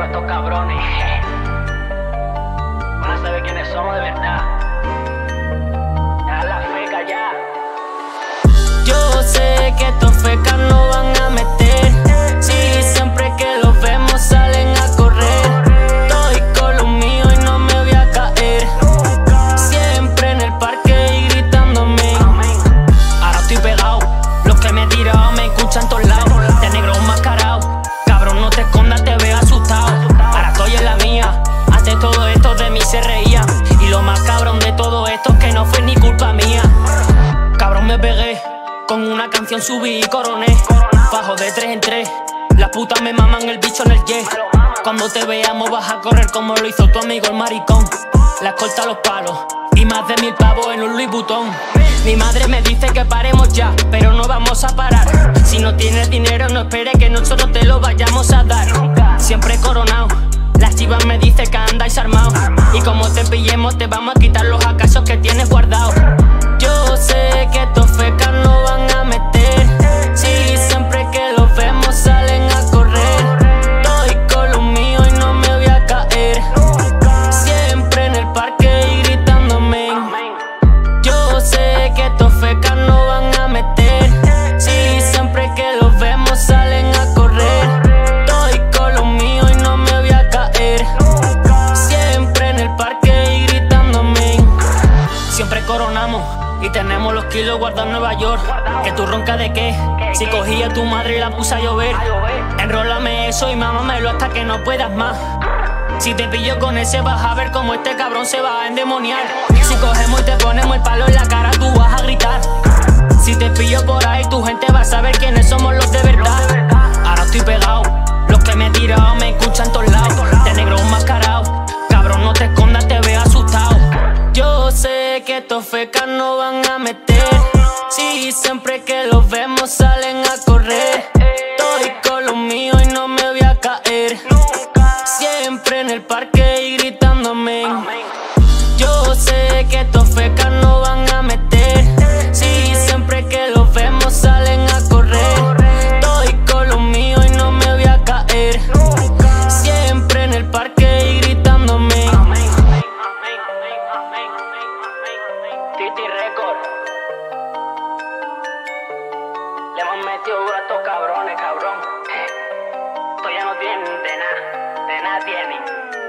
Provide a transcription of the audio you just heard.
duro a estos cabrones. Van a saber quiénes somos de verdad. Ya la feca ya. Yo sé que estos fecas no van a meter. Sí, siempre que los vemos salen a correr. Estoy con los míos y no me voy a caer. Siempre en el parque y gritándome. Ahora estoy pegado. Los que me he tirado me escuchan todos lados. De negro enmascarado. Cabrón, no te escondas, te veo asustado. Ahora estoy en la mía. Antes todo esto de mí se reía. Y lo más cabrón de todo esto es que no fue ni culpa mía. Cabrón, me pegué. Con una canción subí y coroné. Bajo de 3 en 3. Las putas me maman el bicho en el jet. Cuando te veamos vas a correr como lo hizo tu amigo el maricón. La escolta a los palos y más de 1000 pavos en un Louis Vuitton. Mi madre me dice que paremos ya, pero no vamos a parar. Si no tienes dinero no esperes que nosotros te lo vayamos a dar. Siempre coronado. Las chivas me dicen que andáis armados. Y como te pillemos te vamos a quitar los acasos que tienes guardados. Yo sé que estos fecas no van a meter. Sí, siempre que los vemos salen a correr. Estoy con los míos y no me voy a caer. Siempre en el parque y gritándome. Yo sé que estos fecas no van a meter. Sí, siempre que los vemos salen a correr. Estoy con los míos y no me voy a caer. Siempre en el parque y gritándome. Siempre coronamos y tenemos los kilos guardados en Nueva York. ¿Que tú roncas de qué? Si cogí a tu madre y la puse a llover. Enrólame eso y mámamelo hasta que no puedas más. Si te pillo con ese vas a ver como este cabrón se va a endemoniar. Si cogemos y te ponemos el palo en la cara tú vas a gritar. Si te pillo por ahí tu gente va a saber quiénes somos los de verdad. Ahora estoy pegado. Los que me he tirado me escuchan todos lados. De negro enmascarado. Cabrón, no te escondas, te veo asustado. Yo sé que estos fecas no van a meter. Sí, siempre que los vemos salen a correr. Estoy con los míos y no me voy a caer. Siempre en el parque y gritándome. Yo sé que estos fecas no van a meter. Sí, siempre que los vemos salen a correr. Estoy con los míos y no me voy a caer. Siempre en el parque y gritándome. Titi Record. Le hemos metido duro a estos cabrones, cabrón. Esto ya no tienen de nada tienen.